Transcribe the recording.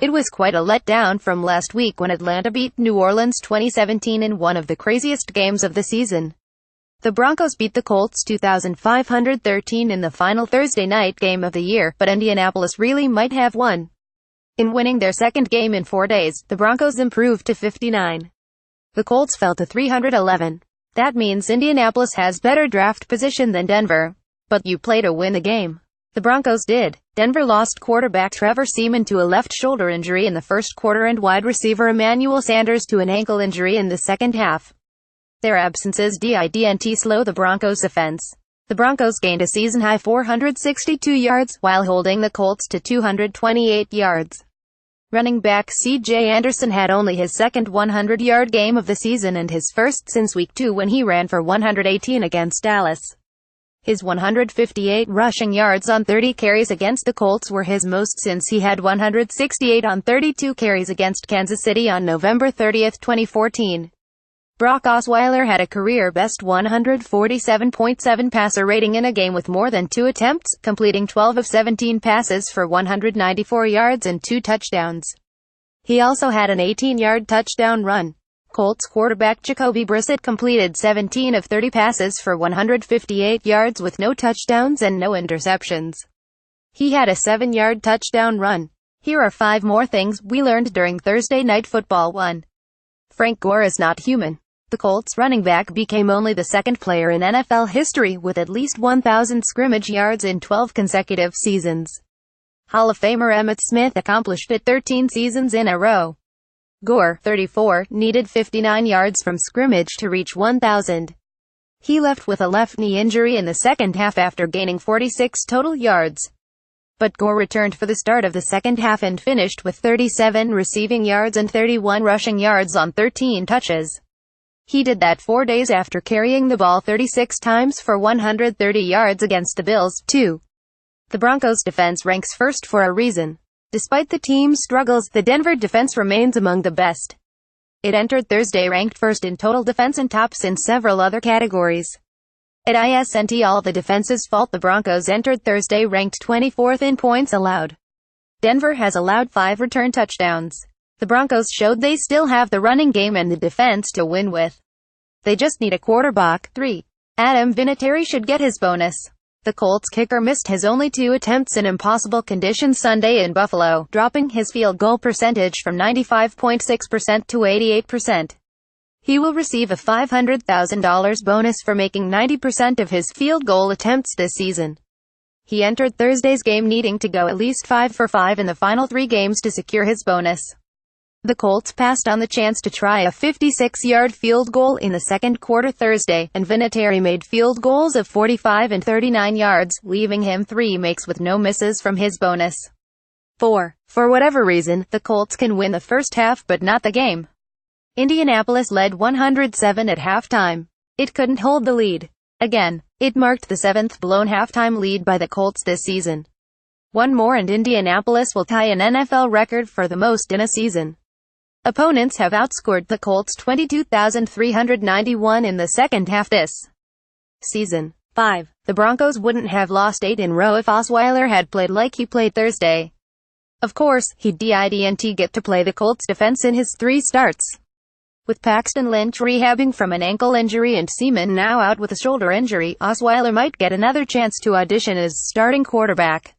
It was quite a letdown from last week when Atlanta beat New Orleans 2017 in one of the craziest games of the season. The Broncos beat the Colts 2,513 in the final Thursday night game of the year, but Indianapolis really might have won. In winning their second game in 4 days, the Broncos improved to 59. The Colts fell to 311. That means Indianapolis has better draft position than Denver. But you play to win the game. The Broncos did. Denver lost quarterback Trevor Seaman to a left shoulder injury in the first quarter and wide receiver Emmanuel Sanders to an ankle injury in the second half. Their absences didn't slow the Broncos' offense. The Broncos gained a season-high 462 yards, while holding the Colts to 228 yards. Running back C.J. Anderson had only his second 100-yard game of the season and his first since Week 2 when he ran for 118 against Dallas. His 158 rushing yards on 30 carries against the Colts were his most since he had 168 on 32 carries against Kansas City on November 30, 2014. Brock Osweiler had a career-best 147.7 passer rating in a game with more than 2 attempts, completing 12 of 17 passes for 194 yards and 2 touchdowns. He also had an 18-yard touchdown run. Colts quarterback Jacoby Brissett completed 17 of 30 passes for 158 yards with no touchdowns and no interceptions. He had a 7-yard touchdown run. Here are 5 more things we learned during Thursday Night Football. 1. Frank Gore is not human. The Colts running back became only the second player in NFL history with at least 1,000 scrimmage yards in 12 consecutive seasons. Hall of Famer Emmitt Smith accomplished it 13 seasons in a row. Gore, 34, needed 59 yards from scrimmage to reach 1,000. He left with a left knee injury in the second half after gaining 46 total yards. But Gore returned for the start of the second half and finished with 37 receiving yards and 31 rushing yards on 13 touches. He did that 4 days after carrying the ball 36 times for 130 yards against the Bills, too. The Broncos' defense ranks first for a reason. Despite the team's struggles, the Denver defense remains among the best. It entered Thursday ranked first in total defense and tops in several other categories. It isn't all the defense's fault. The Broncos entered Thursday ranked 24th in points allowed. Denver has allowed 5 return touchdowns. The Broncos showed they still have the running game and the defense to win with. They just need a quarterback. 3. Adam Vinatieri should get his bonus. The Colts kicker missed his only 2 attempts in impossible conditions Sunday in Buffalo, dropping his field goal percentage from 95.6% to 88%. He will receive a $500,000 bonus for making 90% of his field goal attempts this season. He entered Thursday's game needing to go at least 5 for 5 in the final 3 games to secure his bonus. The Colts passed on the chance to try a 56-yard field goal in the second quarter Thursday, and Vinatieri made field goals of 45 and 39 yards, leaving him 3 makes with no misses from his bonus. 4. For whatever reason, the Colts can win the first half but not the game. Indianapolis led 107 at halftime. It couldn't hold the lead. Again, it marked the 7th blown halftime lead by the Colts this season. One more and Indianapolis will tie an NFL record for the most in a season. Opponents have outscored the Colts 22,391 in the second half this season. 5. The Broncos wouldn't have lost 8 in a row if Osweiler had played like he played Thursday. Of course, he didn't get to play the Colts defense in his 3 starts. With Paxton Lynch rehabbing from an ankle injury and Seaman now out with a shoulder injury, Osweiler might get another chance to audition as starting quarterback.